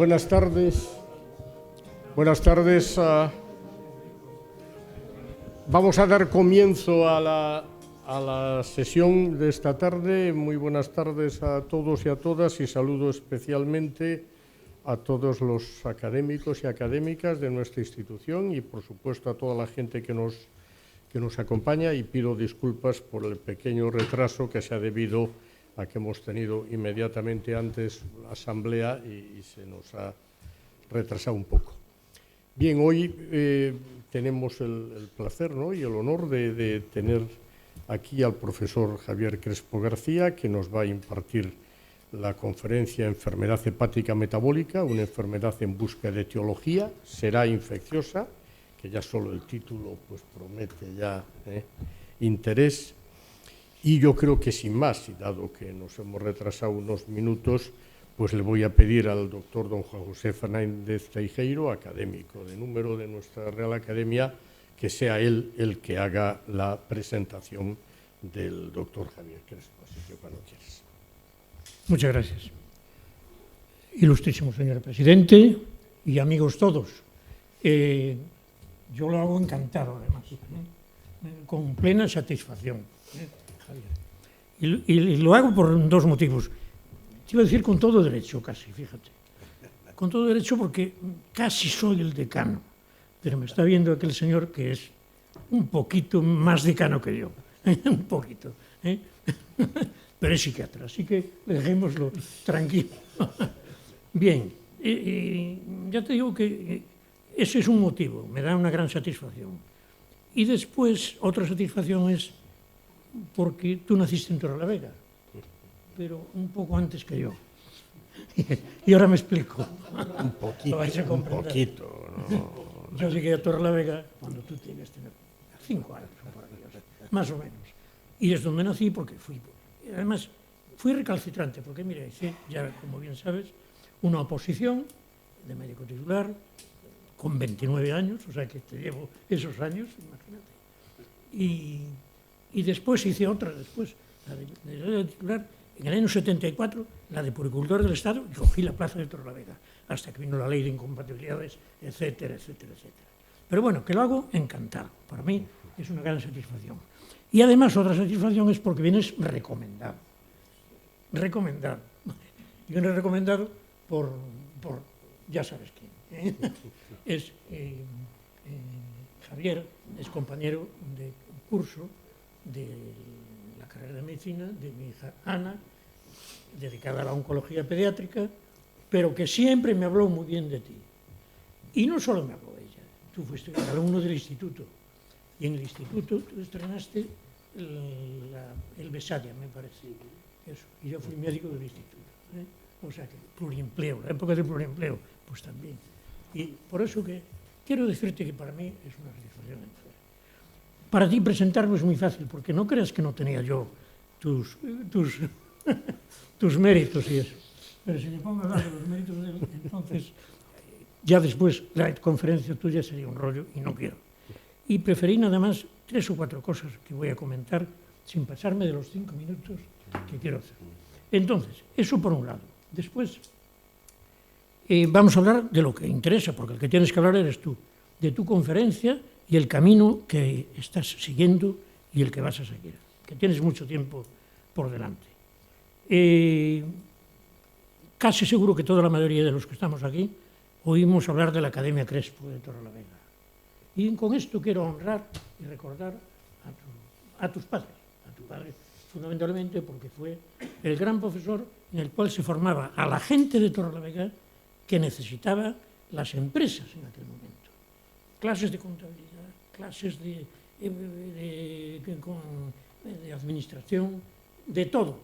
Buenas tardes. Buenas tardes. Vamos a dar comienzo a la sesión de esta tarde. Muy buenas tardes a todos y a todas y saludo especialmente a todos los académicos y académicas de nuestra institución y, por supuesto, a toda la gente que nos acompaña, y pido disculpas por el pequeño retraso que se ha debido a que hemos tenido inmediatamente antes la asamblea y se nos ha retrasado un poco. Bien, hoy tenemos el placer, ¿no?, y el honor de tener aquí al profesor Javier Crespo García, que nos va a impartir la conferencia Enfermedad hepática metabólica, una enfermedad en busca de etiología. Será infecciosa, que ya solo el título pues promete ya interés. Y yo creo que sin más, y dado que nos hemos retrasado unos minutos, pues le voy a pedir al doctor don Juan José Fernández Teijeiro, académico de número de nuestra Real Academia, que sea él el que haga la presentación del doctor Javier Crespo. Así que cuando quieras. Muchas gracias. Ilustrísimo señor presidente y amigos todos. Yo lo hago encantado, además, con plena satisfacción, Javier. Y lo hago por dos motivos. Te iba a decir con todo derecho, casi, fíjate. Con todo derecho porque casi soy el decano, pero me está viendo aquel señor que es un poquito más decano que yo. Un poquito. Pero es psiquiatra, así que dejémoslo tranquilo. Bien, ya te digo que ese es un motivo, me da una gran satisfacción. Y después, otra satisfacción es porque tú naciste en Torrelavega, pero un poco antes que yo. Y ahora me explico. Un poquito, ¿no? Yo llegué a Torrelavega cuando tú tienes 5 años, más o menos. Y es donde nací porque además, fui recalcitrante, porque mira, hice, ya como bien sabes, una oposición de médico titular con 29 años, o sea que te llevo esos años, imagínate. Y después hice otra, la de titular, en el año 74, la de puricultor del Estado, y cogí la plaza de Torrelavega, hasta que vino la ley de incompatibilidades, etcétera, etcétera, etcétera. Pero bueno, que lo hago encantado. Para mí es una gran satisfacción. Y además otra satisfacción es porque vienes recomendado. Recomendado. Y vienes recomendado por ya sabes quién. Es Javier, es compañero de curso de la carrera de medicina de mi hija Ana, dedicada a la oncología pediátrica, pero que siempre me habló muy bien de ti. Y no solo me habló ella, tú fuiste alumno del instituto, y en el instituto tú estrenaste el Besadia, me parece. Eso. Y yo fui médico del instituto. O sea que pluriempleo, la época del pluriempleo, pues también. Y por eso que quiero decirte que para mí es una satisfacción. Para ti presentarme es muy fácil, porque no creas que no tenía yo tus méritos y eso. Pero si me pongo a hablar de los méritos de él, entonces ya después la conferencia tuya sería un rollo y no quiero. Y preferí nada más 3 o 4 cosas que voy a comentar sin pasarme de los 5 minutos que quiero hacer. Entonces, eso por un lado. Después, vamos a hablar de lo que interesa, porque el que tienes que hablar eres tú, de tu conferencia y el camino que estás siguiendo y el que vas a seguir, que tienes mucho tiempo por delante. Casi seguro que toda la mayoría de los que estamos aquí oímos hablar de la Academia Crespo de Torrelavega. Y con esto quiero honrar y recordar a tus padres, a tu padre fundamentalmente porque fue el gran profesor en el cual se formaba a la gente de Torrelavega que necesitaba las empresas en aquel momento. Clases de contabilidad, clases de administración, de todo,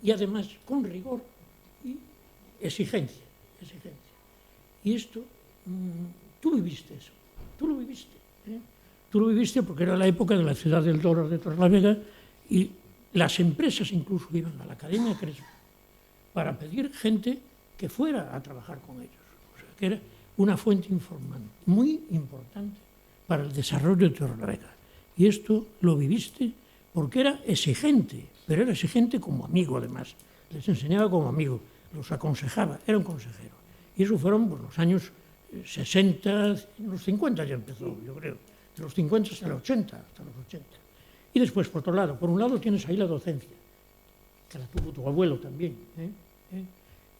y además con rigor y exigencia. Y esto, tú viviste eso. Tú lo viviste. Tú lo viviste porque era la época de la ciudad del dólar de Torrelavega y las empresas incluso iban a la Academia Crespo para pedir gente que fuera a trabajar con ellos. O sea, que era una fuente informal muy importante para el desarrollo de Torrelavega. Y esto lo viviste porque era exigente, pero era exigente como amigo además. Les enseñaba como amigo, los aconsejaba, era un consejero. Y eso fueron por los años 60, los 50 ya empezó, yo creo, de los 50 hasta los 80, Y después, por otro lado, por un lado tienes ahí la docencia, que la tuvo tu abuelo también,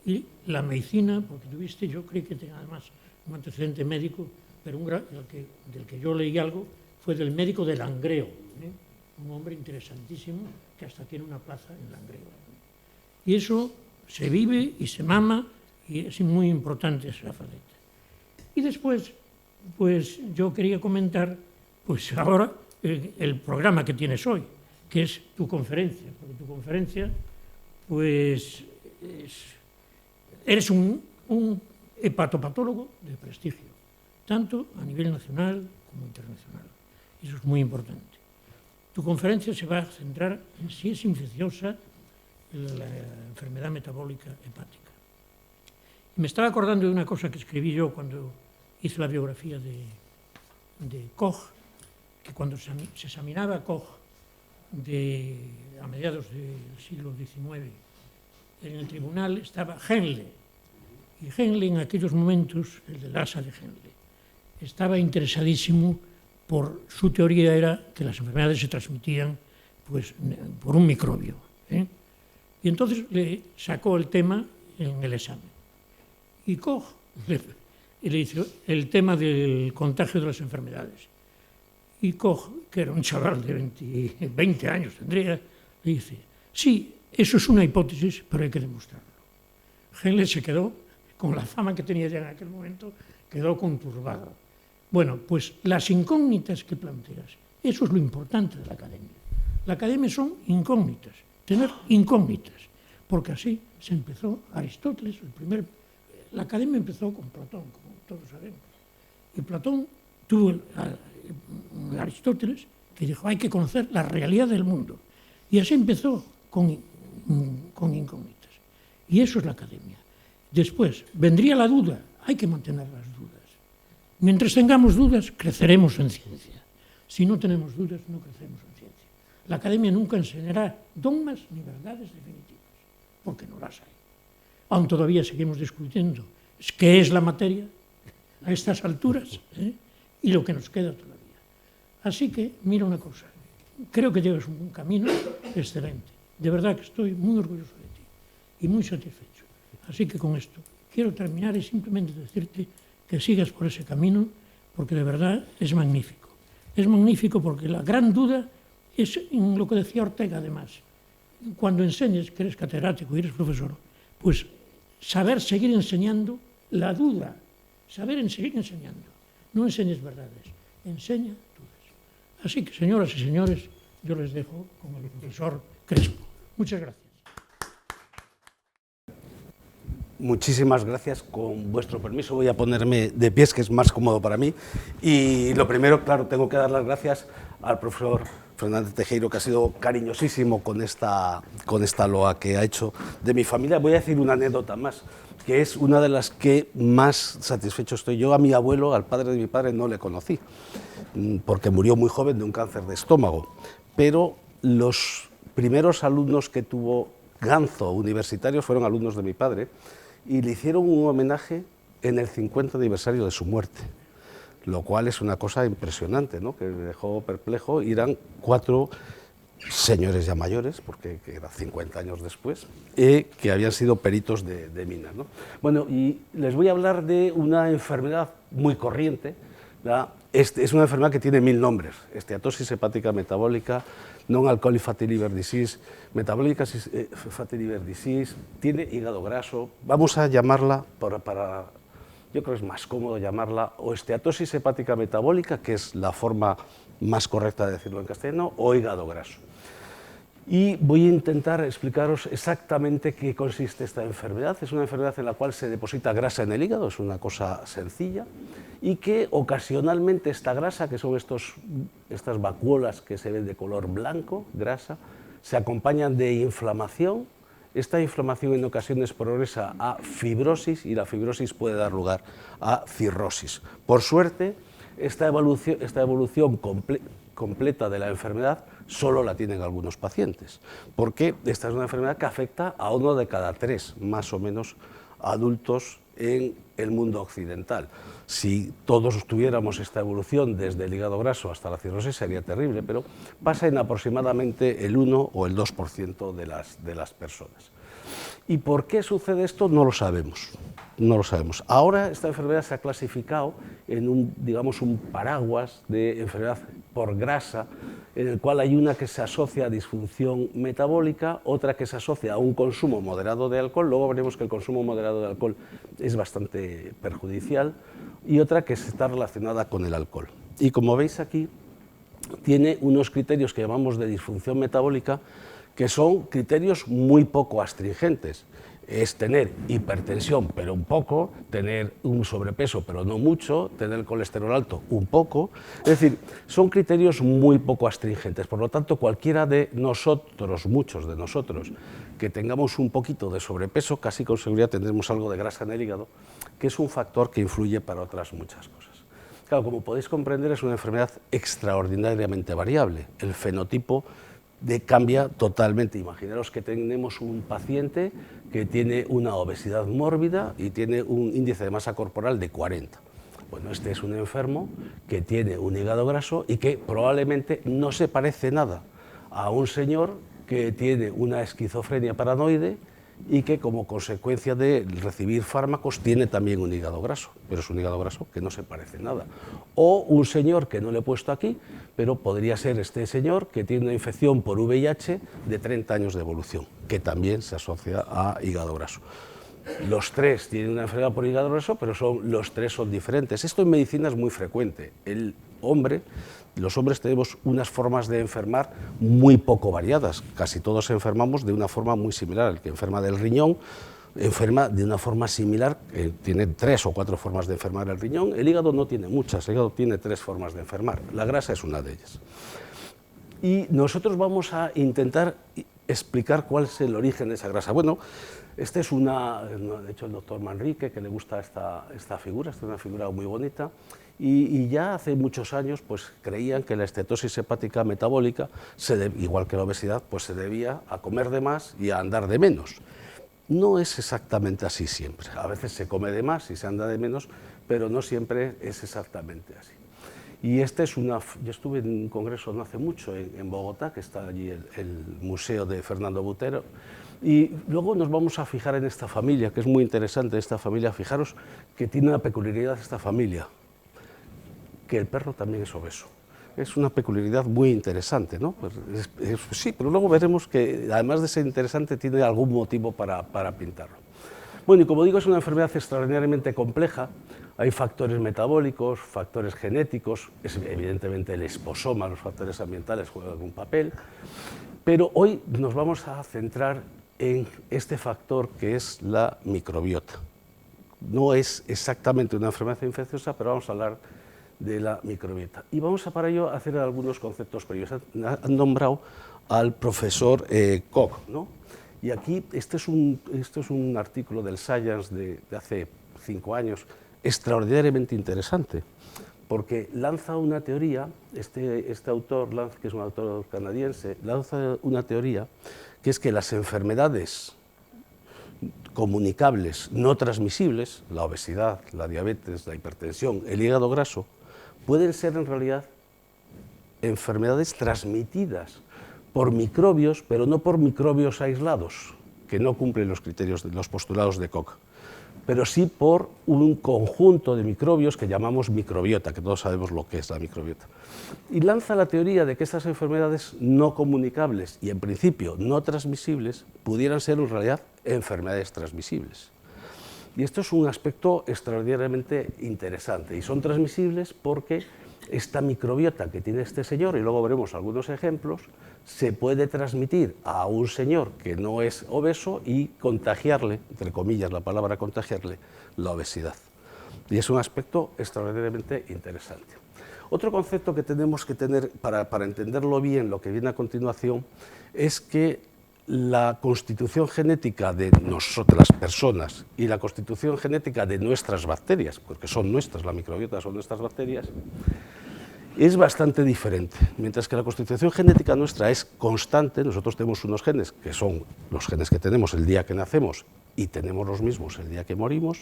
y la medicina, porque tuviste, yo creo que tenía además un antecedente médico, pero del que yo leí algo, fue del médico de Langreo, un hombre interesantísimo que hasta tiene una plaza en Langreo. Y eso se vive y se mama y es muy importante esa faceta. Y después, pues yo quería comentar, pues ahora el programa que tienes hoy, que es tu conferencia, porque tu conferencia, pues eres un hepatopatólogo de prestigio, tanto a nivel nacional como internacional. Y eso es muy importante. Tu conferencia se va a centrar en si es infecciosa la enfermedad metabólica hepática. Y me estaba acordando de una cosa que escribí yo cuando hice la biografía de Koch, que cuando se examinaba a Koch a mediados del siglo XIX, en el tribunal estaba Henle, y Henle en aquellos momentos, el del asa de Henle, estaba interesadísimo por su teoría era que las enfermedades se transmitían pues, por un microbio. Y entonces le sacó el tema en el examen. Y Koch le hizo el tema del contagio de las enfermedades. Y Koch, que era un chaval de 20 años, tendría, le dice, sí, eso es una hipótesis, pero hay que demostrarlo. Henle se quedó, con la fama que tenía ya en aquel momento, quedó conturbado. Bueno, pues las incógnitas que planteas, eso es lo importante de la academia. La academia son incógnitas, tener incógnitas, porque así se empezó Aristóteles, la academia empezó con Platón, como todos sabemos. Y Platón tuvo Aristóteles que dijo, hay que conocer la realidad del mundo. Y así empezó con incógnitas. Y eso es la academia. Después, vendría la duda, hay que mantener las dudas. Mientras tengamos dudas, creceremos en ciencia. Si no tenemos dudas, no crecemos en ciencia. La academia nunca enseñará dogmas ni verdades definitivas, porque no las hay. Aún todavía seguimos discutiendo qué es la materia a estas alturas y lo que nos queda todavía. Así que, mira una cosa, creo que llevas un camino excelente. De verdad que estoy muy orgulloso de ti y muy satisfecho. Así que con esto quiero terminar y simplemente decirte que sigas por ese camino, porque de verdad es magnífico. Es magnífico porque la gran duda es en lo que decía Ortega, además. Cuando enseñes, que eres catedrático y eres profesor, pues saber seguir enseñando la duda, saber seguir enseñando. No enseñes verdades, enseña dudas. Así que, señoras y señores, yo les dejo con el profesor Crespo. Muchas gracias. Muchísimas gracias. Con vuestro permiso voy a ponerme de pies, que es más cómodo para mí. Y lo primero, claro, tengo que dar las gracias al profesor Fernández Teijeiro, que ha sido cariñosísimo con esta loa que ha hecho de mi familia. Voy a decir una anécdota más, que es una de las que más satisfecho estoy. Yo a mi abuelo, al padre de mi padre, no le conocí, porque murió muy joven de un cáncer de estómago. Pero los primeros alumnos que tuvo Ganzo, universitarios, fueron alumnos de mi padre, y le hicieron un homenaje en el 50 aniversario de su muerte, lo cual es una cosa impresionante, ¿no? Que me dejó perplejo. Y eran 4 señores ya mayores, porque era 50 años después, que habían sido peritos de minas, ¿no? Bueno, y les voy a hablar de una enfermedad muy corriente, ¿verdad? Es una enfermedad que tiene 1000 nombres: esteatosis hepática metabólica, non-alcoholic fatty liver disease, metabólica fatty liver disease, tiene hígado graso. Vamos a llamarla, yo creo que es más cómodo llamarla o esteatosis hepática metabólica, que es la forma más correcta de decirlo en castellano, o hígado graso. Y voy a intentar explicaros exactamente qué consiste esta enfermedad. Es una enfermedad en la cual se deposita grasa en el hígado, es una cosa sencilla, y que ocasionalmente esta grasa, que son estas vacuolas que se ven de color blanco, grasa, se acompañan de inflamación. Esta inflamación en ocasiones progresa a fibrosis, y la fibrosis puede dar lugar a cirrosis. Por suerte, esta evolución completa de la enfermedad solo la tienen algunos pacientes, porque esta es una enfermedad que afecta a 1 de cada 3, más o menos, adultos en el mundo occidental. Si todos tuviéramos esta evolución desde el hígado graso hasta la cirrosis sería terrible, pero pasa en aproximadamente el 1 o el 2% de las personas. ¿Y por qué sucede esto? No lo sabemos. No lo sabemos. Ahora esta enfermedad se ha clasificado en un paraguas de enfermedad por grasa, en el cual hay una que se asocia a disfunción metabólica, otra que se asocia a un consumo moderado de alcohol, luego veremos que el consumo moderado de alcohol es bastante perjudicial, y otra que está relacionada con el alcohol. Y como veis aquí, tiene unos criterios que llamamos de disfunción metabólica, que son criterios muy poco astringentes. Es tener hipertensión, pero un poco, tener un sobrepeso, pero no mucho, tener el colesterol alto, un poco. Es decir, son criterios muy poco astringentes. Por lo tanto, cualquiera de nosotros, muchos de nosotros, que tengamos un poquito de sobrepeso, casi con seguridad tendremos algo de grasa en el hígado, que es un factor que influye para otras muchas cosas. Claro, como podéis comprender, es una enfermedad extraordinariamente variable. El fenotipo cambia totalmente. Imaginaros que tenemos un paciente que tiene una obesidad mórbida y tiene un índice de masa corporal de 40. Bueno, este es un enfermo que tiene un hígado graso y que probablemente no se parece nada a un señor que tiene una esquizofrenia paranoide y que como consecuencia de recibir fármacos tiene también un hígado graso, pero es un hígado graso que no se parece nada. O un señor que no le he puesto aquí, pero podría ser este señor que tiene una infección por VIH de 30 años de evolución, que también se asocia a hígado graso. Los tres tienen una enfermedad por hígado graso, pero los tres son diferentes. Esto en medicina es muy frecuente. Los hombres tenemos unas formas de enfermar muy poco variadas. Casi todos enfermamos de una forma muy similar. El que enferma del riñón enferma de una forma similar, tiene 3 o 4 formas de enfermar el riñón. El hígado no tiene muchas, el hígado tiene 3 formas de enfermar. La grasa es una de ellas. Y nosotros vamos a intentar explicar cuál es el origen de esa grasa. Bueno, este es de hecho el doctor Manrique, que le gusta esta figura, esta es una figura muy bonita, y ya hace muchos años pues, creían que la estetosis hepática metabólica, igual que la obesidad, pues se debía a comer de más y a andar de menos. No es exactamente así siempre, a veces se come de más y se anda de menos, pero no siempre es exactamente así. Y yo estuve en un congreso no hace mucho en Bogotá, que está allí el museo de Fernando Butero, y luego nos vamos a fijar en esta familia, que es muy interesante esta familia. Fijaros que tiene una peculiaridad esta familia, que el perro también es obeso. Es una peculiaridad muy interesante, ¿no? Sí, pero luego veremos que además de ser interesante tiene algún motivo para pintarlo. Bueno, y como digo, es una enfermedad extraordinariamente compleja. Hay factores metabólicos, factores genéticos, evidentemente el esposoma, los factores ambientales juegan algún papel, pero hoy nos vamos a centrar en este factor que es la microbiota. No es exactamente una enfermedad infecciosa, pero vamos a hablar de la microbiota. Y vamos a para ello hacer algunos conceptos previos. Han nombrado al profesor Koch, ¿no? Y aquí, este es un artículo del Science de hace 5 años, extraordinariamente interesante, porque lanza una teoría, este autor, que es un autor canadiense, lanza una teoría que es que las enfermedades comunicables no transmisibles, la obesidad, la diabetes, la hipertensión, el hígado graso, pueden ser en realidad enfermedades transmitidas por microbios, pero no por microbios aislados, que no cumplen los criterios de los postulados de Koch, pero sí por un conjunto de microbios que llamamos microbiota, que todos sabemos lo que es la microbiota. Y lanza la teoría de que estas enfermedades no comunicables y en principio no transmisibles pudieran ser en realidad enfermedades transmisibles. Y esto es un aspecto extraordinariamente interesante, y son transmisibles porque esta microbiota que tiene este señor, y luego veremos algunos ejemplos, se puede transmitir a un señor que no es obeso y contagiarle, entre comillas la palabra contagiarle, la obesidad. Y es un aspecto extraordinariamente interesante. Otro concepto que tenemos que tener para entenderlo bien, lo que viene a continuación, es que la constitución genética de nosotros, las personas, y la constitución genética de nuestras bacterias, porque son nuestras, la microbiota son nuestras bacterias, es bastante diferente. Mientras que la constitución genética nuestra es constante, nosotros tenemos unos genes que son los genes que tenemos el día que nacemos y tenemos los mismos el día que morimos.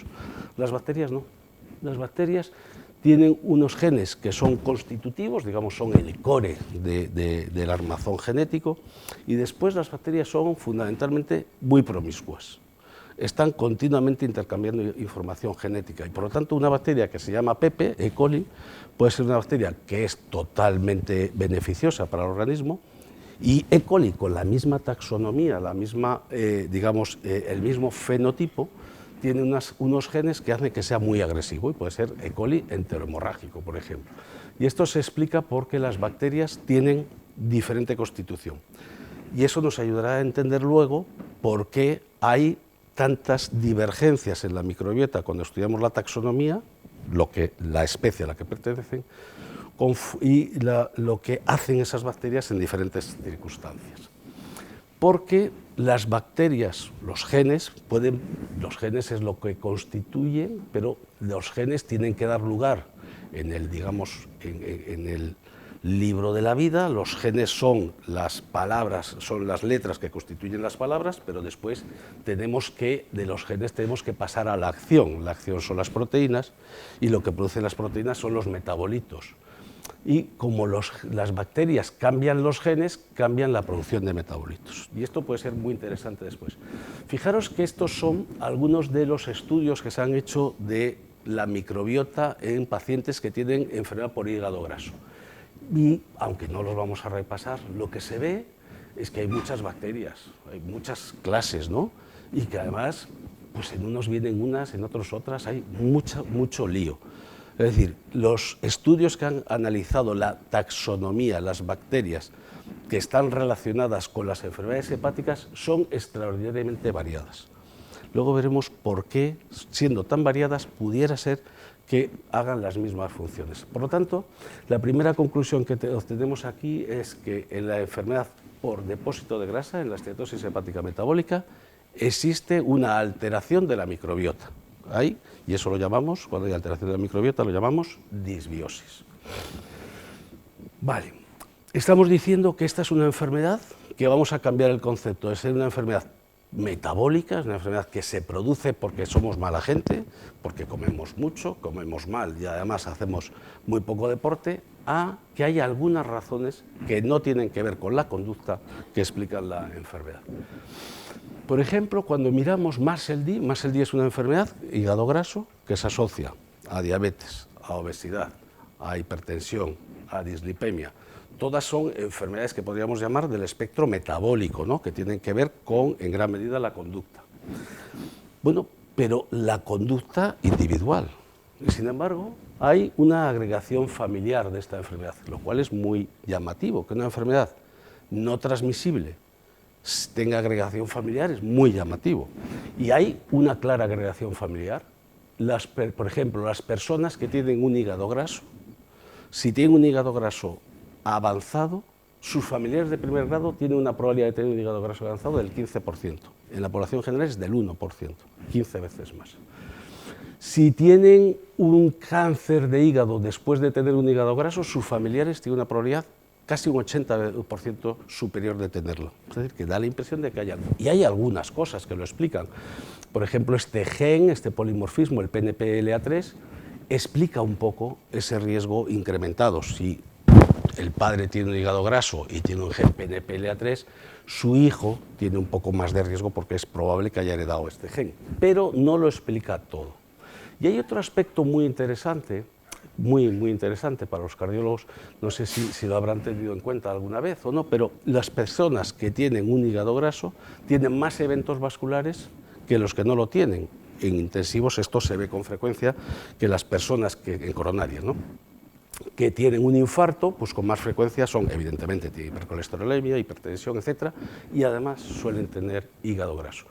Las bacterias no. Las bacterias tienen unos genes que son constitutivos, digamos, son el core del armazón genético, y después las bacterias son fundamentalmente muy promiscuas. Están continuamente intercambiando información genética y, por lo tanto, una bacteria que se llama Pepe, E. coli, puede ser una bacteria que es totalmente beneficiosa para el organismo, y E. coli, con la misma taxonomía, la misma, el mismo fenotipo, tiene unos genes que hacen que sea muy agresivo, y puede ser E. coli enterohemorrágico, por ejemplo. Y esto se explica porque las bacterias tienen diferente constitución. Y eso nos ayudará a entender luego por qué hay tantas divergencias en la microbiota cuando estudiamos la taxonomía, la especie a la que pertenecen, y lo que hacen esas bacterias en diferentes circunstancias. Porque las bacterias, los genes es lo que constituyen, pero los genes tienen que dar lugar en el libro de la vida. Los genes son las palabras, son las letras que constituyen las palabras, pero después de los genes tenemos que pasar a la acción. La acción son las proteínas, y lo que producen las proteínas son los metabolitos. Y como las bacterias cambian los genes, cambian la producción de metabolitos. Y esto puede ser muy interesante después. Fijaros que estos son algunos de los estudios que se han hecho de la microbiota en pacientes que tienen enfermedad por hígado graso. Y, aunque no los vamos a repasar, lo que se ve es que hay muchas bacterias, hay muchas clases, ¿no? Y que además, pues en unos vienen unas, en otros otras, hay mucho lío. Es decir, los estudios que han analizado la taxonomía, las bacterias que están relacionadas con las enfermedades hepáticas son extraordinariamente variadas. Luego veremos por qué, siendo tan variadas, pudiera ser que hagan las mismas funciones. Por lo tanto, la primera conclusión que obtenemos aquí es que en la enfermedad por depósito de grasa, en la esteatosis hepática metabólica, existe una alteración de la microbiota. Y eso lo llamamos, cuando hay alteración de la microbiota, lo llamamos disbiosis. Vale, estamos diciendo que esta es una enfermedad que vamos a cambiar el concepto de ser una enfermedad metabólica, es una enfermedad que se produce porque somos mala gente, porque comemos mucho, comemos mal y además hacemos muy poco deporte, a que hay algunas razones que no tienen que ver con la conducta que explican la enfermedad. Por ejemplo, cuando miramos Marcel-D es una enfermedad, hígado graso, que se asocia a diabetes, a obesidad, a hipertensión, a dislipemia. Todas son enfermedades que podríamos llamar del espectro metabólico, ¿no? Que tienen que ver con, en gran medida, la conducta. Bueno, pero la conducta individual. Y, sin embargo, hay una agregación familiar de esta enfermedad, lo cual es muy llamativo, que una enfermedad no transmisible tenga agregación familiar es muy llamativo. Y hay una clara agregación familiar. Por ejemplo, las personas que tienen un hígado graso, si tienen un hígado graso avanzado, sus familiares de primer grado tienen una probabilidad de tener un hígado graso avanzado del 15%. En la población general es del 1%, 15 veces más. Si tienen un cáncer de hígado después de tener un hígado graso, sus familiares tienen una probabilidad casi un 80% superior de tenerlo. Es decir, que da la impresión de que hay algo. Y hay algunas cosas que lo explican. Por ejemplo, este gen, este polimorfismo, el PNPLA3, explica un poco ese riesgo incrementado. Si el padre tiene un hígado graso y tiene un gen PNPLA3, su hijo tiene un poco más de riesgo porque es probable que haya heredado este gen. Pero no lo explica todo. Y hay otro aspecto muy interesante, muy interesante para los cardiólogos, no sé si lo habrán tenido en cuenta alguna vez o no, pero las personas que tienen un hígado graso tienen más eventos vasculares que los que no lo tienen. En intensivos esto se ve con frecuencia, que las personas en coronarias, ¿no?, que tienen un infarto, pues con más frecuencia son, evidentemente, tienen hipercolesterolemia, hipertensión, etc., y además suelen tener hígado graso.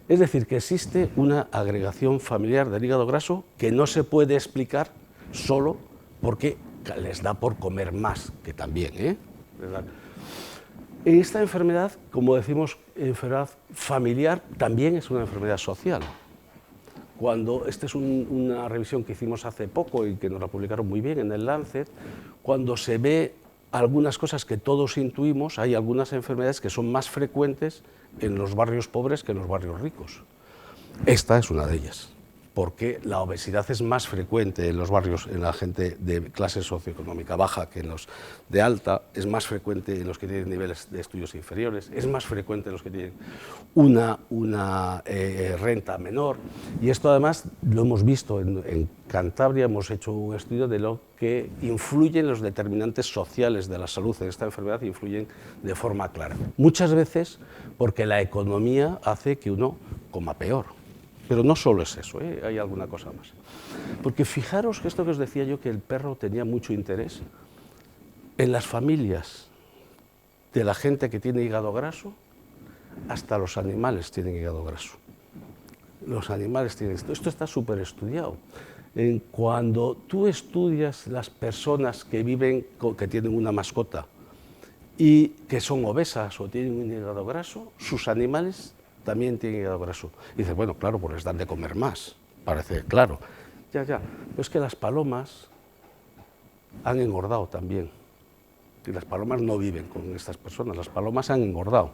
Es decir, que existe una agregación familiar del hígado graso que no se puede explicar solo porque les da por comer más, que también, ¿verdad? Esta enfermedad, como decimos, enfermedad familiar, también es una enfermedad social. Esta es una revisión que hicimos hace poco y que nos la publicaron muy bien en el Lancet, cuando se ve algunas cosas que todos intuimos, hay algunas enfermedades que son más frecuentes en los barrios pobres que en los barrios ricos. Esta es una de ellas, porque la obesidad es más frecuente en los barrios, en la gente de clase socioeconómica baja que en los de alta, es más frecuente en los que tienen niveles de estudios inferiores, es más frecuente en los que tienen una renta menor, y esto además lo hemos visto en Cantabria, hemos hecho un estudio de lo que influyen los determinantes sociales de la salud en esta enfermedad, influyen de forma clara. Muchas veces porque la economía hace que uno coma peor. Pero no solo es eso, hay alguna cosa más. Porque fijaros que esto que os decía yo, que el perro tenía mucho interés, en las familias de la gente que tiene hígado graso, hasta los animales tienen hígado graso. Los animales tienen esto está súper estudiado. Cuando tú estudias las personas que viven, que tienen una mascota y que son obesas o tienen un hígado graso, sus animales también tienen hígado graso. Y dices, bueno, claro, pues les dan de comer más, parece claro. Ya, pero es que las palomas han engordado también. Y las palomas no viven con estas personas, las palomas han engordado,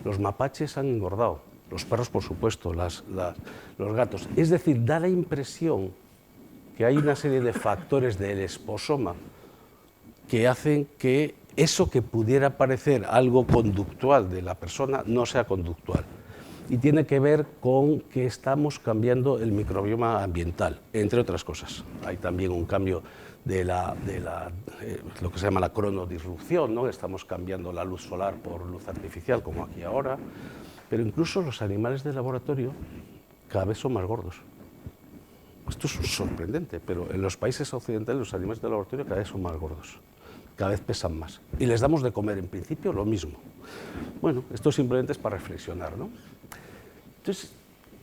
los mapaches han engordado, los perros, por supuesto, los gatos. Es decir, da la impresión que hay una serie de factores del esposoma que hacen que eso que pudiera parecer algo conductual de la persona no sea conductual. Y tiene que ver con que estamos cambiando el microbioma ambiental, entre otras cosas. Hay también un cambio de lo que se llama la cronodisrupción, ¿no? Estamos cambiando la luz solar por luz artificial, como aquí ahora, pero incluso los animales de laboratorio cada vez son más gordos. Esto es sorprendente, pero en los países occidentales los animales de laboratorio cada vez son más gordos, cada vez pesan más. Y les damos de comer, en principio, lo mismo. Bueno, esto simplemente es para reflexionar, ¿no? Entonces,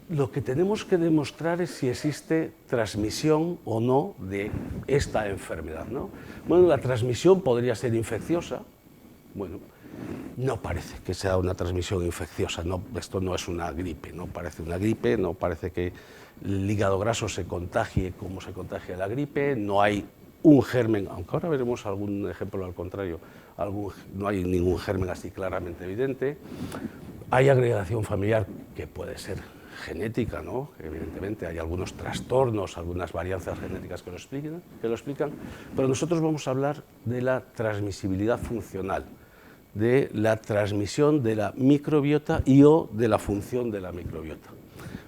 lo que tenemos que demostrar es si existe transmisión o no de esta enfermedad, ¿no? Bueno, la transmisión podría ser infecciosa. Bueno, no parece que sea una transmisión infecciosa, no, esto no es una gripe, no parece una gripe, no parece que el hígado graso se contagie como se contagia la gripe, no hay un germen, aunque ahora veremos algún ejemplo al contrario, no hay ningún germen así claramente evidente. Hay agregación familiar que puede ser genética, ¿no? Evidentemente hay algunos trastornos, algunas varianzas genéticas que lo explican, pero nosotros vamos a hablar de la transmisibilidad funcional, de la transmisión de la microbiota y o de la función de la microbiota.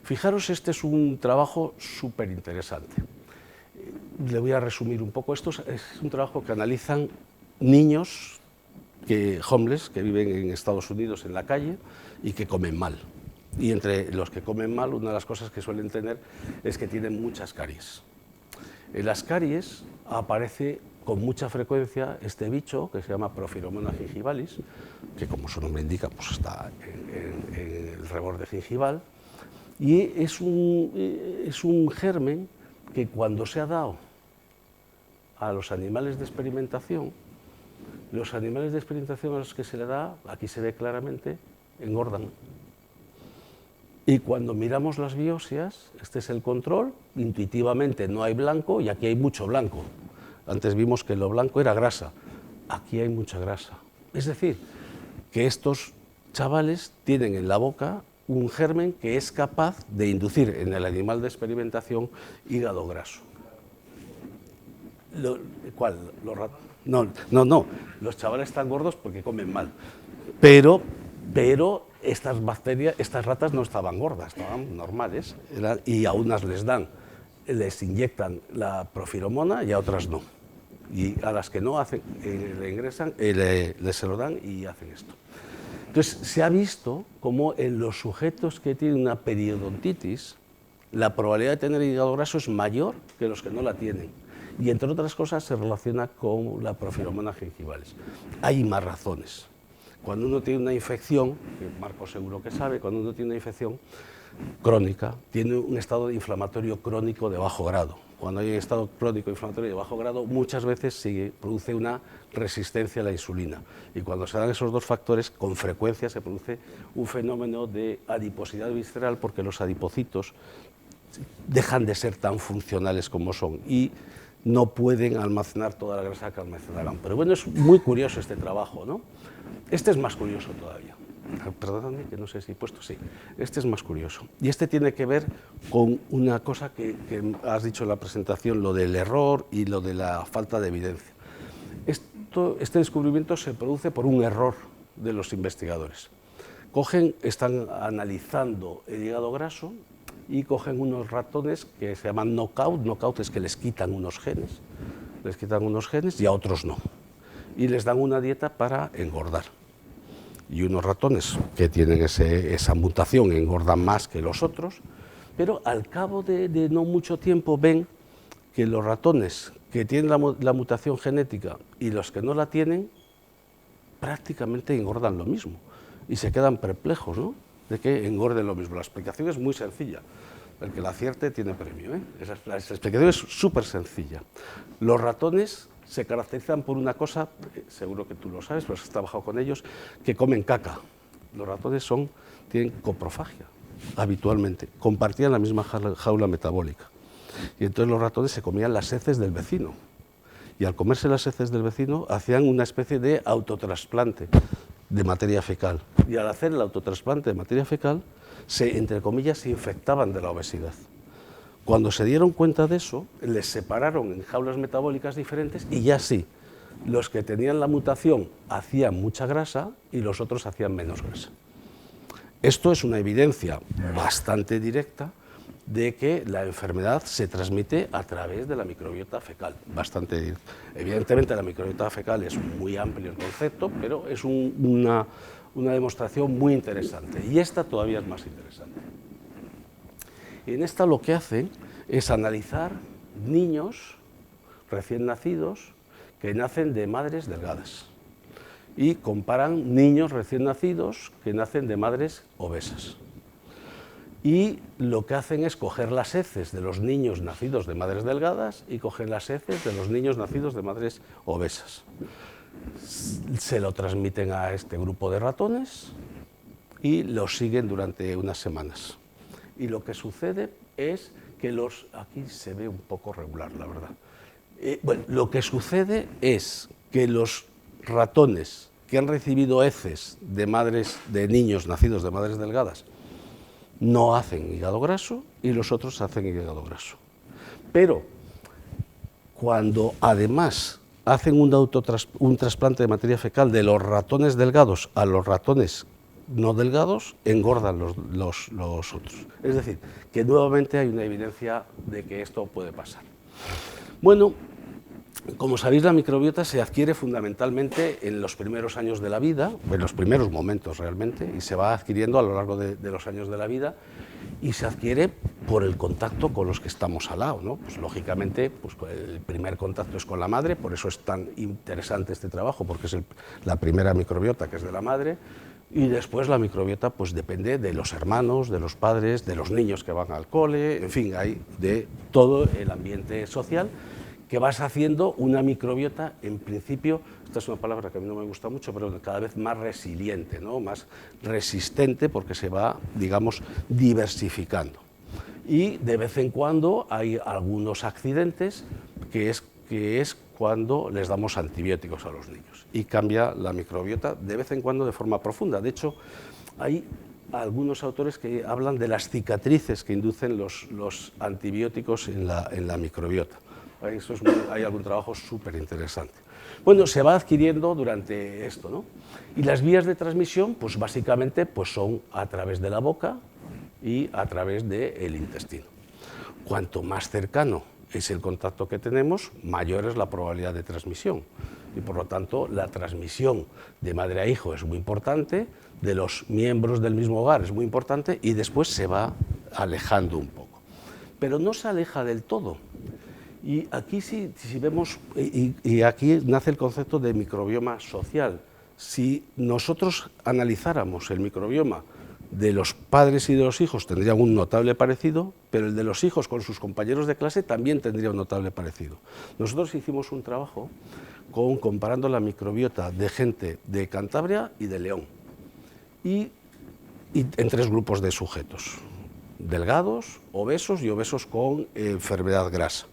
Fijaros, este es un trabajo súper interesante. Le voy a resumir un poco. Esto es un trabajo que analizan niños homeless que viven en Estados Unidos en la calle y que comen mal. Y entre los que comen mal, una de las cosas que suelen tener es que tienen muchas caries. En las caries aparece con mucha frecuencia este bicho que se llama Prophyromonas gingivalis, que como su nombre indica, pues está en el reborde gingival, y es un germen que cuando se ha dado a los animales de experimentación, los animales de experimentación a los que se le da, aquí se ve claramente, engordan. Y cuando miramos las biopsias, este es el control, intuitivamente no hay blanco y aquí hay mucho blanco. Antes vimos que lo blanco era grasa, aquí hay mucha grasa. Es decir, que estos chavales tienen en la boca un germen que es capaz de inducir en el animal de experimentación hígado graso. ¿Cuál? No, los chavales están gordos porque comen mal, pero estas bacterias, estas ratas no estaban gordas, estaban normales, y a unas les inyectan la profiromona y a otras no. Y a las que no hacen, le ingresan, se lo dan y hacen esto. Entonces, se ha visto como en los sujetos que tienen una periodontitis, la probabilidad de tener hígado graso es mayor que los que no la tienen. Y entre otras cosas se relaciona con la Prophyromonas gingivalis. Hay más razones. Cuando uno tiene una infección, que Marco seguro que sabe, cuando uno tiene una infección crónica, tiene un estado inflamatorio crónico de bajo grado. Cuando hay un estado crónico inflamatorio de bajo grado, muchas veces se produce una resistencia a la insulina. Y cuando se dan esos dos factores, con frecuencia se produce un fenómeno de adiposidad visceral, porque los adipocitos dejan de ser tan funcionales como son y no pueden almacenar toda la grasa que almacenaban. Pero bueno, es muy curioso este trabajo, ¿no? Este es más curioso todavía. Perdóname que no sé si he puesto, sí, este es más curioso. Y este tiene que ver con una cosa que has dicho en la presentación, lo del error y lo de la falta de evidencia. Este descubrimiento se produce por un error de los investigadores. Están analizando el hígado graso y cogen unos ratones que se llaman knockout es que les quitan unos genes y a otros no. Y les dan una dieta para engordar. Y unos ratones que tienen esa mutación engordan más que los otros, pero al cabo de no mucho tiempo ven que los ratones que tienen la mutación genética y los que no la tienen prácticamente engordan lo mismo y se quedan perplejos, ¿no?, de que engorden lo mismo. La explicación es muy sencilla, el que la acierte tiene premio, ¿eh? La explicación es súper sencilla. Los ratones se caracterizan por una cosa, seguro que tú lo sabes, pero has trabajado con ellos, que comen caca. Los ratones tienen coprofagia, habitualmente, compartían la misma jaula metabólica. Y entonces los ratones se comían las heces del vecino. Y al comerse las heces del vecino, hacían una especie de autotrasplante de materia fecal. Y al hacer el autotrasplante de materia fecal, entre comillas, se infectaban de la obesidad. Cuando se dieron cuenta de eso, les separaron en jaulas metabólicas diferentes y ya sí, los que tenían la mutación hacían mucha grasa y los otros hacían menos grasa. Esto es una evidencia bastante directa de que la enfermedad se transmite a través de la microbiota fecal. Evidentemente la microbiota fecal es muy amplio el concepto, pero es una demostración muy interesante. Y esta todavía es más interesante. En esta lo que hacen es analizar niños recién nacidos que nacen de madres delgadas y comparan niños recién nacidos que nacen de madres obesas. Y lo que hacen es coger las heces de los niños nacidos de madres delgadas y cogen las heces de los niños nacidos de madres obesas. Se lo transmiten a este grupo de ratones y los siguen durante unas semanas. Y lo que sucede es que aquí se ve un poco regular, la verdad. Lo que sucede es que los ratones que han recibido heces de niños nacidos de madres delgadas no hacen hígado graso y los otros hacen hígado graso. Pero cuando además hacen un trasplante de materia fecal de los ratones delgados a los ratones no delgados, engordan los otros. Es decir, que nuevamente hay una evidencia de que esto puede pasar. Bueno, como sabéis, la microbiota se adquiere fundamentalmente en los primeros años de la vida, en los primeros momentos realmente, y se va adquiriendo a lo largo de los años de la vida, y se adquiere por el contacto con los que estamos al lado, ¿no? Pues lógicamente, pues el primer contacto es con la madre, por eso es tan interesante este trabajo, porque es la primera microbiota que es de la madre. Y después la microbiota pues depende de los hermanos, de los padres, de los niños que van al cole, en fin, hay de todo el ambiente social que vas haciendo una microbiota, en principio, esta es una palabra que a mí no me gusta mucho, pero cada vez más resiliente, ¿no?, más resistente, porque se va, digamos, diversificando. Y de vez en cuando hay algunos accidentes que es cuando les damos antibióticos a los niños y cambia la microbiota de vez en cuando de forma profunda. De hecho, hay algunos autores que hablan de las cicatrices que inducen los antibióticos en la microbiota. Hay algún trabajo súper interesante. Bueno, se va adquiriendo durante esto, ¿no? Y las vías de transmisión, pues básicamente son a través de la boca y a través del intestino. Cuanto más cercano es el contacto que tenemos, mayor es la probabilidad de transmisión. Y por lo tanto, la transmisión de madre a hijo es muy importante, de los miembros del mismo hogar es muy importante, y después se va alejando un poco. Pero no se aleja del todo. Y aquí si vemos, y aquí nace el concepto de microbioma social. Si nosotros analizáramos el microbioma de los padres y de los hijos, tendrían un notable parecido, pero el de los hijos con sus compañeros de clase también tendría un notable parecido. Nosotros hicimos un trabajo comparando la microbiota de gente de Cantabria y de León, y en 3 grupos de sujetos: delgados, obesos y obesos con enfermedad grasa.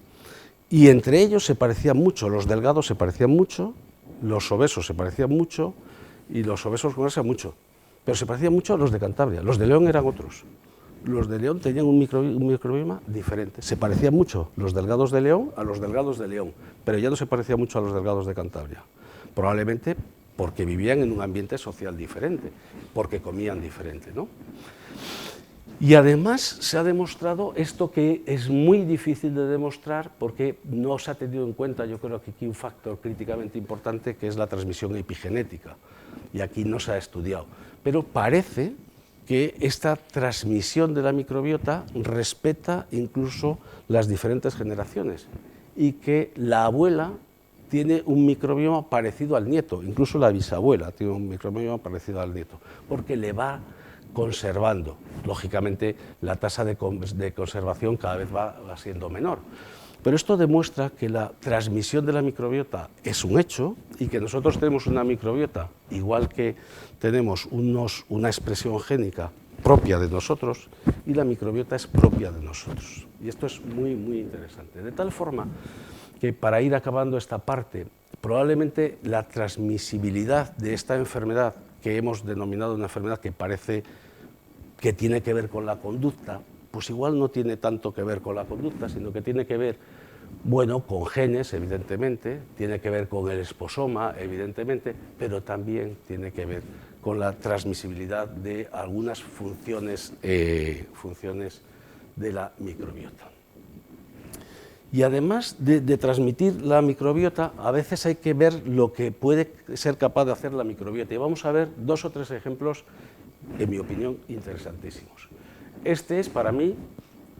Y entre ellos se parecían mucho, los delgados se parecían mucho, los obesos se parecían mucho y los obesos con grasa mucho. pero se parecían mucho a los de Cantabria. Los de León eran otros. Los de León tenían un microbioma diferente. Se parecían mucho los delgados de León a los delgados de León, pero ya no se parecía mucho a los delgados de Cantabria. Probablemente porque vivían en un ambiente social diferente, porque comían diferente, ¿no? Y además se ha demostrado esto que es muy difícil de demostrar porque no se ha tenido en cuenta, yo creo que aquí un factor críticamente importante, que es la transmisión epigenética, y aquí no se ha estudiado. Pero parece que esta transmisión de la microbiota respeta incluso las diferentes generaciones y que la abuela tiene un microbioma parecido al nieto, incluso la bisabuela tiene un microbioma parecido al nieto, porque le va conservando. Lógicamente, la tasa de conservación cada vez va siendo menor. Pero esto demuestra que la transmisión de la microbiota es un hecho y que nosotros tenemos una microbiota, igual que tenemos una expresión génica propia de nosotros, y la microbiota es propia de nosotros. Y esto es muy, muy interesante. De tal forma que, para ir acabando esta parte, probablemente la transmisibilidad de esta enfermedad, que hemos denominado una enfermedad que parece que tiene que ver con la conducta, pues igual no tiene tanto que ver con la conducta, sino que tiene que ver, bueno, con genes, evidentemente, tiene que ver con el esposoma, evidentemente, pero también tiene que ver con la transmisibilidad de algunas funciones de la microbiota. Y además de transmitir la microbiota, a veces hay que ver lo que puede ser capaz de hacer la microbiota. Y vamos a ver 2 o 3 ejemplos, en mi opinión, interesantísimos. Este es, para mí,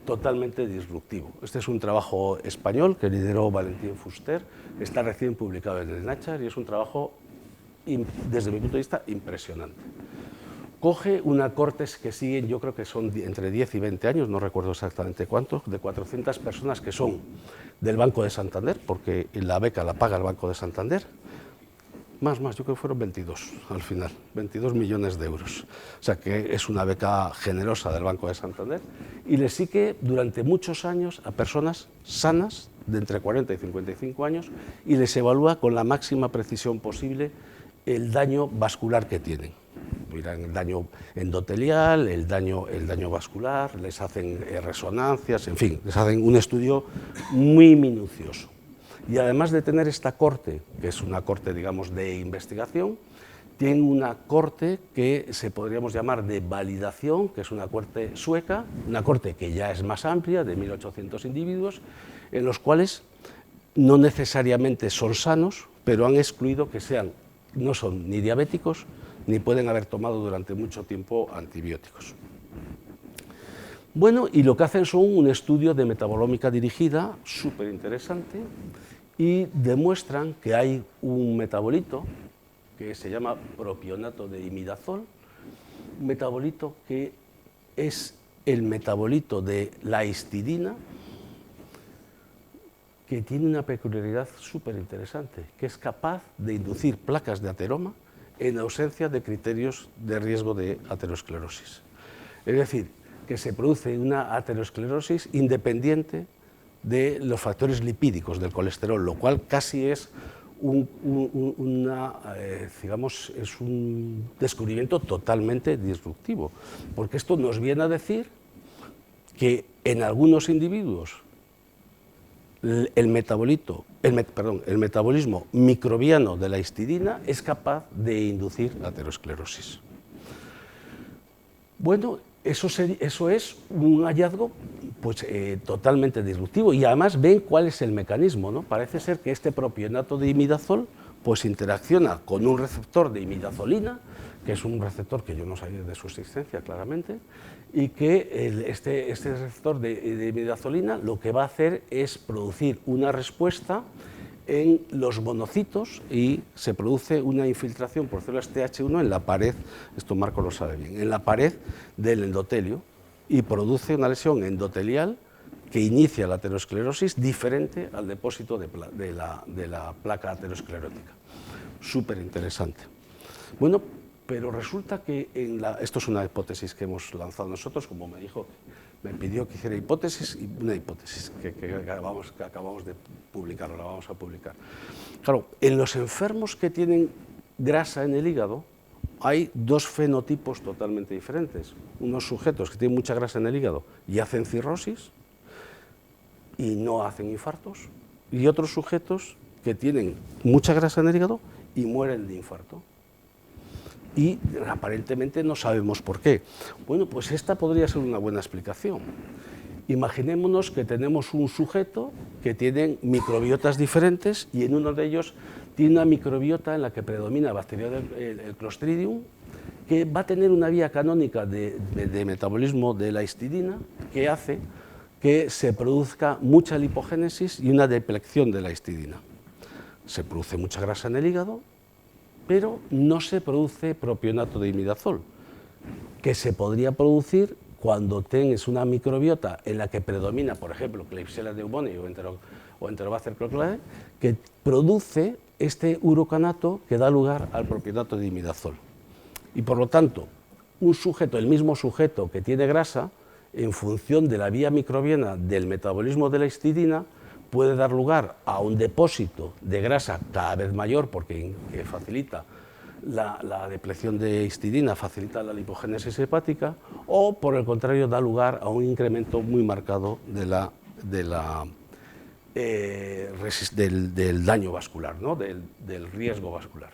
totalmente disruptivo. Este es un trabajo español que lideró Valentín Fuster, está recién publicado en el Nature y es un trabajo, desde mi punto de vista, impresionante. Coge una cortes que siguen, yo creo que son entre 10 y 20 años, no recuerdo exactamente cuántos, de 400 personas que son del Banco de Santander, porque la beca la paga el Banco de Santander, más, yo creo que fueron 22 al final, 22 millones de euros. O sea que es una beca generosa del Banco de Santander y le sigue durante muchos años a personas sanas, de entre 40 y 55 años, y les evalúa con la máxima precisión posible el daño vascular que tienen. Miran el daño endotelial, el daño vascular, les hacen resonancias, en fin, les hacen un estudio muy minucioso. Y además de tener esta corte, que es una corte, digamos, de investigación, tienen una corte que podríamos llamar de validación, que es una corte sueca, una corte que ya es más amplia, de 1.800 individuos, en los cuales no necesariamente son sanos, pero han excluido que no son ni diabéticos, ni pueden haber tomado durante mucho tiempo antibióticos. Bueno, y lo que hacen son un estudio de metabolómica dirigida, súper interesante, y demuestran que hay un metabolito que se llama propionato de imidazol, un metabolito que es el metabolito de la histidina, que tiene una peculiaridad súper interesante, que es capaz de inducir placas de ateroma en ausencia de criterios de riesgo de aterosclerosis. Es decir, que se produce una aterosclerosis independiente de los factores lipídicos del colesterol, lo cual casi es digamos, es un descubrimiento totalmente disruptivo, porque esto nos viene a decir que en algunos individuos el metabolismo microbiano de la histidina es capaz de inducir aterosclerosis. Bueno, eso es un hallazgo pues, totalmente disruptivo, y además ven cuál es el mecanismo, ¿no? Parece ser que este propionato de imidazol pues, interacciona con un receptor de imidazolina, que es un receptor que yo no sabía de su existencia claramente, y que este receptor de imidazolina lo que va a hacer es producir una respuesta en los monocitos y se produce una infiltración por células Th1 en la pared, esto Marco lo sabe bien, en la pared del endotelio, y produce una lesión endotelial que inicia la aterosclerosis diferente al depósito de la placa aterosclerótica. Súper interesante. Bueno, pero resulta que esto es una hipótesis que hemos lanzado nosotros, como me dijo, me pidió que hiciera hipótesis, y una hipótesis que acabamos de publicar, o la vamos a publicar. Claro, en los enfermos que tienen grasa en el hígado, hay dos fenotipos totalmente diferentes. Unos sujetos que tienen mucha grasa en el hígado y hacen cirrosis y no hacen infartos, y otros sujetos que tienen mucha grasa en el hígado y mueren de infarto. Y aparentemente no sabemos por qué. Bueno, pues esta podría ser una buena explicación. Imaginémonos que tenemos un sujeto que tiene microbiotas diferentes y en uno de ellos tiene una microbiota en la que predomina el Clostridium, que va a tener una vía canónica de metabolismo de la histidina que hace que se produzca mucha lipogénesis y una deplección de la histidina. Se produce mucha grasa en el hígado, pero no se produce propionato de imidazol, que se podría producir cuando tienes una microbiota en la que predomina, por ejemplo, Klebsiella pneumoniae o Enterobacter coccolare, que produce este urocanato que da lugar al propionato de imidazol. Y por lo tanto, un sujeto, el mismo sujeto que tiene grasa, en función de la vía microbiana del metabolismo de la histidina, puede dar lugar a un depósito de grasa cada vez mayor, porque facilita la depleción de histidina, facilita la lipogénesis hepática, o por el contrario da lugar a un incremento muy marcado del daño vascular, ¿no? del riesgo vascular.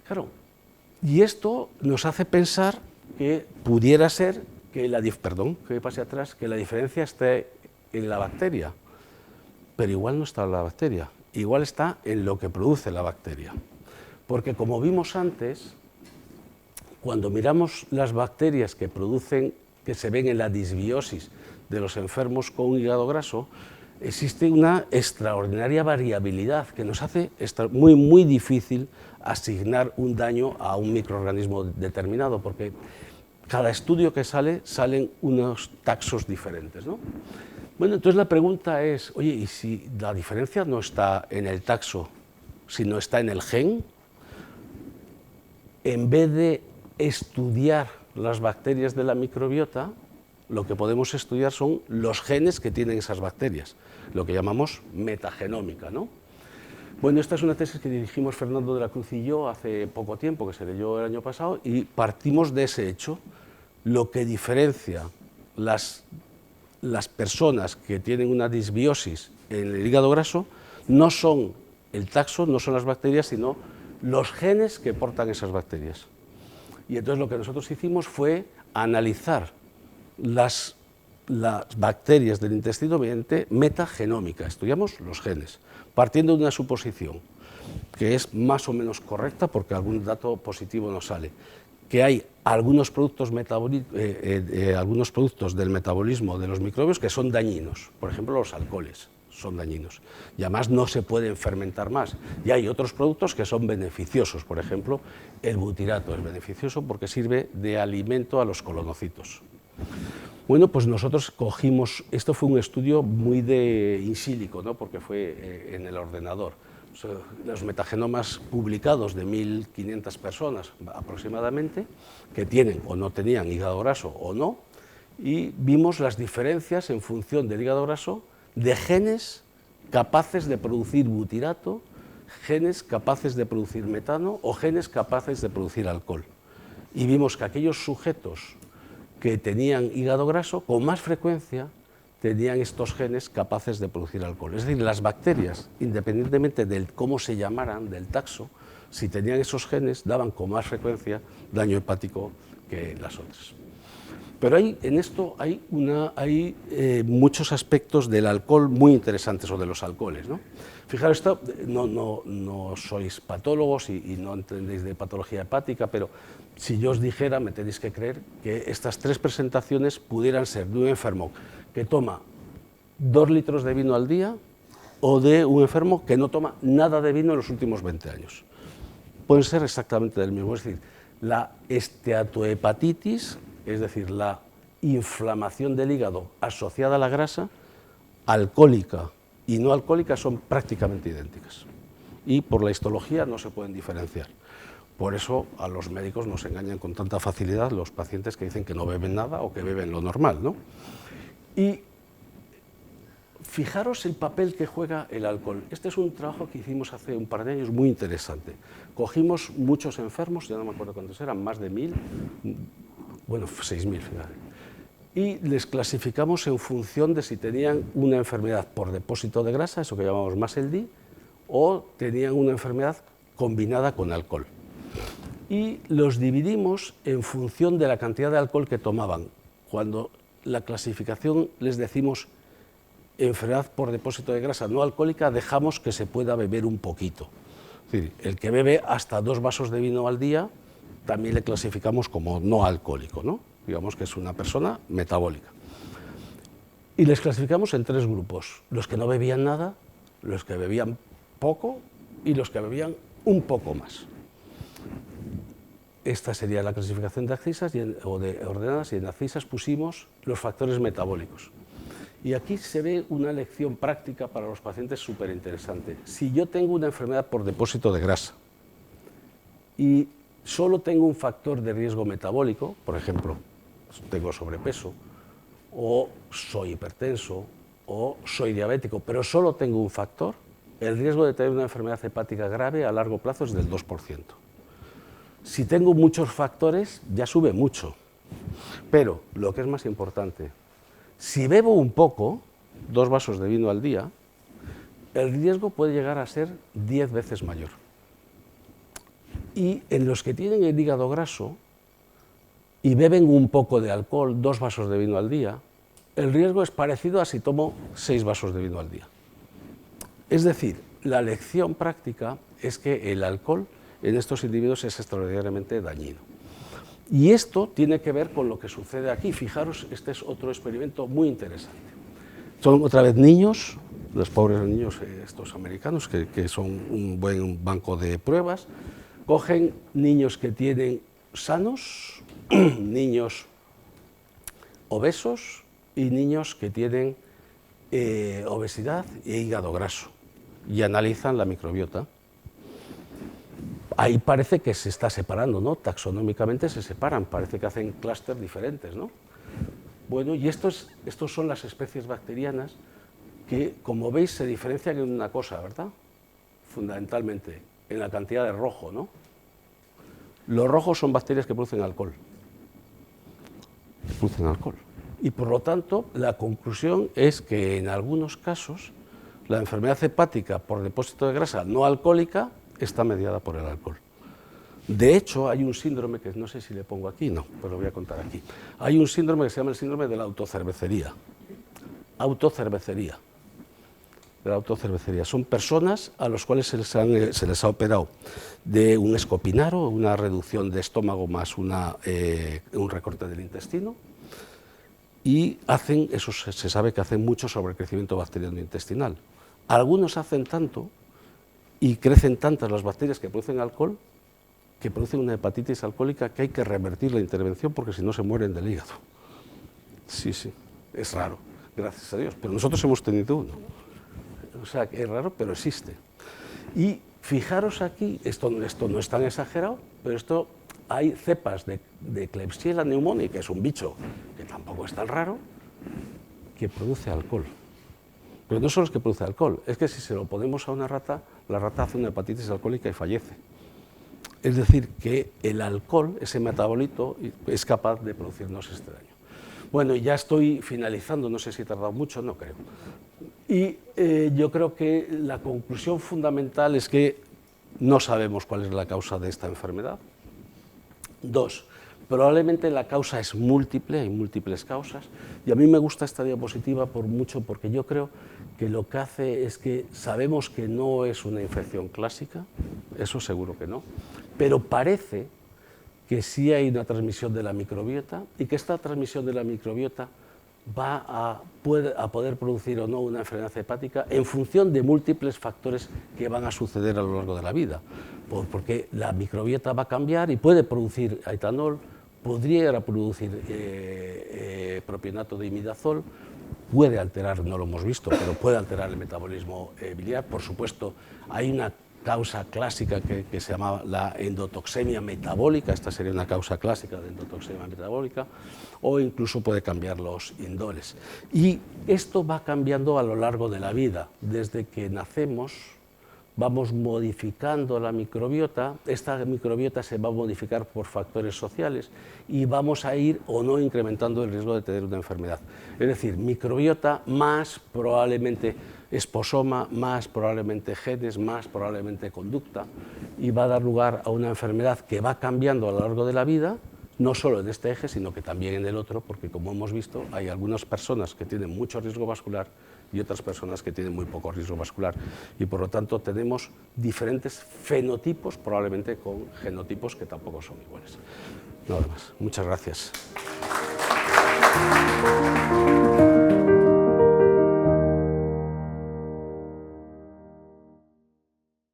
Claro, y esto nos hace pensar que pudiera ser que la diferencia esté en la bacteria, pero igual no está en la bacteria, igual está en lo que produce la bacteria. Porque como vimos antes, cuando miramos las bacterias que se ven en la disbiosis de los enfermos con hígado graso, existe una extraordinaria variabilidad que nos hace muy, muy difícil asignar un daño a un microorganismo determinado, porque cada estudio que salen unos taxos diferentes, ¿no? Bueno, entonces la pregunta es, oye, ¿y si la diferencia no está en el taxo, sino está en el gen? En vez de estudiar las bacterias de la microbiota, lo que podemos estudiar son los genes que tienen esas bacterias, lo que llamamos metagenómica, ¿no? Bueno, esta es una tesis que dirigimos Fernando de la Cruz y yo hace poco tiempo, que se leyó el año pasado, y partimos de ese hecho. Lo que diferencia las personas que tienen una disbiosis en el hígado graso no son el taxo, no son las bacterias, sino los genes que portan esas bacterias. Y entonces lo que nosotros hicimos fue analizar las bacterias del intestino mediante metagenómica. Estudiamos los genes, partiendo de una suposición que es más o menos correcta porque algún dato positivo nos sale, que hay algunos productos del metabolismo de los microbios que son dañinos, por ejemplo los alcoholes son dañinos y además no se pueden fermentar más, y hay otros productos que son beneficiosos, por ejemplo el butirato es beneficioso porque sirve de alimento a los colonocitos. Bueno, pues nosotros cogimos, esto fue un estudio muy de in silico, ¿no? Porque fue en el ordenador. O sea, los metagenomas publicados de 1.500 personas aproximadamente, que tienen o no tenían hígado graso o no, y vimos las diferencias en función del hígado graso de genes capaces de producir butirato, genes capaces de producir metano o genes capaces de producir alcohol. Y vimos que aquellos sujetos que tenían hígado graso, con más frecuencia tenían estos genes capaces de producir alcohol. Es decir, las bacterias, independientemente de cómo se llamaran, del taxo, si tenían esos genes, daban con más frecuencia daño hepático que las otras. Pero en esto hay muchos aspectos del alcohol muy interesantes, o de los alcoholes, ¿no? Fijaros, esto, no sois patólogos y no entendéis de patología hepática, pero si yo os dijera, me tenéis que creer que estas tres presentaciones pudieran ser de un enfermo que toma 2 litros de vino al día o de un enfermo que no toma nada de vino en los últimos 20 años. Pueden ser exactamente del mismo, es decir, la esteatohepatitis, es decir, la inflamación del hígado asociada a la grasa, alcohólica y no alcohólica, son prácticamente idénticas. Y por la histología no se pueden diferenciar. Por eso a los médicos nos engañan con tanta facilidad los pacientes que dicen que no beben nada o que beben lo normal, ¿no? Y fijaros el papel que juega el alcohol. Este es un trabajo que hicimos hace un par de años muy interesante. cogimos muchos enfermos, ya no me acuerdo cuántos eran, más de 1000, bueno, 6000, fíjate, y les clasificamos en función de si tenían una enfermedad por depósito de grasa, eso que llamamos MASLD, o tenían una enfermedad combinada con alcohol. Y los dividimos en función de la cantidad de alcohol que tomaban. Cuando la clasificación les decimos enfermedad por depósito de grasa no alcohólica, dejamos que se pueda beber un poquito. Es decir, el que bebe hasta 2 vasos de vino al día también le clasificamos como no alcohólico, ¿no? Digamos que es una persona metabólica. Y les clasificamos en 3 grupos: los que no bebían nada, los que bebían poco y los que bebían un poco más. Esta sería la clasificación de ACCISAS o de ordenadas, y en ACCISAS pusimos los factores metabólicos. Y aquí se ve una lección práctica para los pacientes súper interesante. Si yo tengo una enfermedad por depósito de grasa y solo tengo un factor de riesgo metabólico, por ejemplo, tengo sobrepeso, o soy hipertenso, o soy diabético, pero solo tengo un factor, el riesgo de tener una enfermedad hepática grave a largo plazo es del 2%. Si tengo muchos factores, ya sube mucho. Pero, lo que es más importante, si bebo un poco, 2 vasos de vino al día, el riesgo puede llegar a ser 10 veces mayor. Y en los que tienen el hígado graso y beben un poco de alcohol, 2 vasos de vino al día, el riesgo es parecido a si tomo 6 vasos de vino al día. Es decir, la lección práctica es que el alcohol en estos individuos es extraordinariamente dañino. Y esto tiene que ver con lo que sucede aquí. Fijaros, este es otro experimento muy interesante. Son otra vez niños, los pobres niños estos americanos, que son un buen banco de pruebas. Cogen niños que tienen sanos, niños obesos y niños que tienen obesidad e hígado graso, y analizan la microbiota. Ahí parece que se está separando, ¿no? Taxonómicamente se separan, parece que hacen clústeres diferentes, ¿no? Bueno, y estos son las especies bacterianas que, como veis, se diferencian en una cosa, ¿verdad? Fundamentalmente, en la cantidad de rojo, ¿no? Los rojos son bacterias que producen alcohol. Y por lo tanto, la conclusión es que en algunos casos la enfermedad hepática por depósito de grasa no alcohólica está mediada por el alcohol. De hecho, hay un síndrome que no sé si le pongo aquí, no, pues lo voy a contar aquí. Hay un síndrome que se llama el síndrome de la autocervecería. Son personas a las cuales se les ha operado de un escopinaro, una reducción de estómago más un recorte del intestino, y hacen, eso se sabe que hacen mucho sobrecrecimiento bacteriano intestinal. Algunos hacen tanto y crecen tantas las bacterias que producen alcohol, que producen una hepatitis alcohólica, que hay que revertir la intervención porque si no se mueren del hígado. Sí, sí, es raro, gracias a Dios, pero nosotros hemos tenido uno. O sea, es raro, pero existe. Y fijaros aquí, esto no es tan exagerado, pero esto hay cepas de Klebsiella pneumoniae, que es un bicho que tampoco es tan raro, que produce alcohol. Pero no solo es que produce alcohol, es que si se lo ponemos a una rata, la rata hace una hepatitis alcohólica y fallece. Es decir, que el alcohol, ese metabolito, es capaz de producirnos este daño. Bueno, ya estoy finalizando, no sé si he tardado mucho, no creo. Y yo creo que la conclusión fundamental es que no sabemos cuál es la causa de esta enfermedad. 2, probablemente la causa es múltiple, hay múltiples causas, y a mí me gusta esta diapositiva porque yo creo que lo que hace es que sabemos que no es una infección clásica, eso seguro que no, pero parece que sí hay una transmisión de la microbiota y que esta transmisión de la microbiota va a poder producir o no una enfermedad hepática en función de múltiples factores que van a suceder a lo largo de la vida, porque la microbiota va a cambiar y puede producir etanol, podría producir propionato de imidazol, puede alterar, no lo hemos visto, pero puede alterar el metabolismo biliar. Por supuesto, hay una causa clásica que se llama la endotoxemia metabólica, esta sería una causa clásica de endotoxemia metabólica, o incluso puede cambiar los indoles. Y esto va cambiando a lo largo de la vida, desde que nacemos, vamos modificando la microbiota, esta microbiota se va a modificar por factores sociales y vamos a ir o no incrementando el riesgo de tener una enfermedad. Es decir, microbiota más probablemente esposoma, más probablemente genes, más probablemente conducta, y va a dar lugar a una enfermedad que va cambiando a lo largo de la vida, no solo en este eje, sino que también en el otro, porque como hemos visto, hay algunas personas que tienen mucho riesgo vascular y otras personas que tienen muy poco riesgo vascular. Y por lo tanto tenemos diferentes fenotipos, probablemente con genotipos que tampoco son iguales. Nada más. Muchas gracias.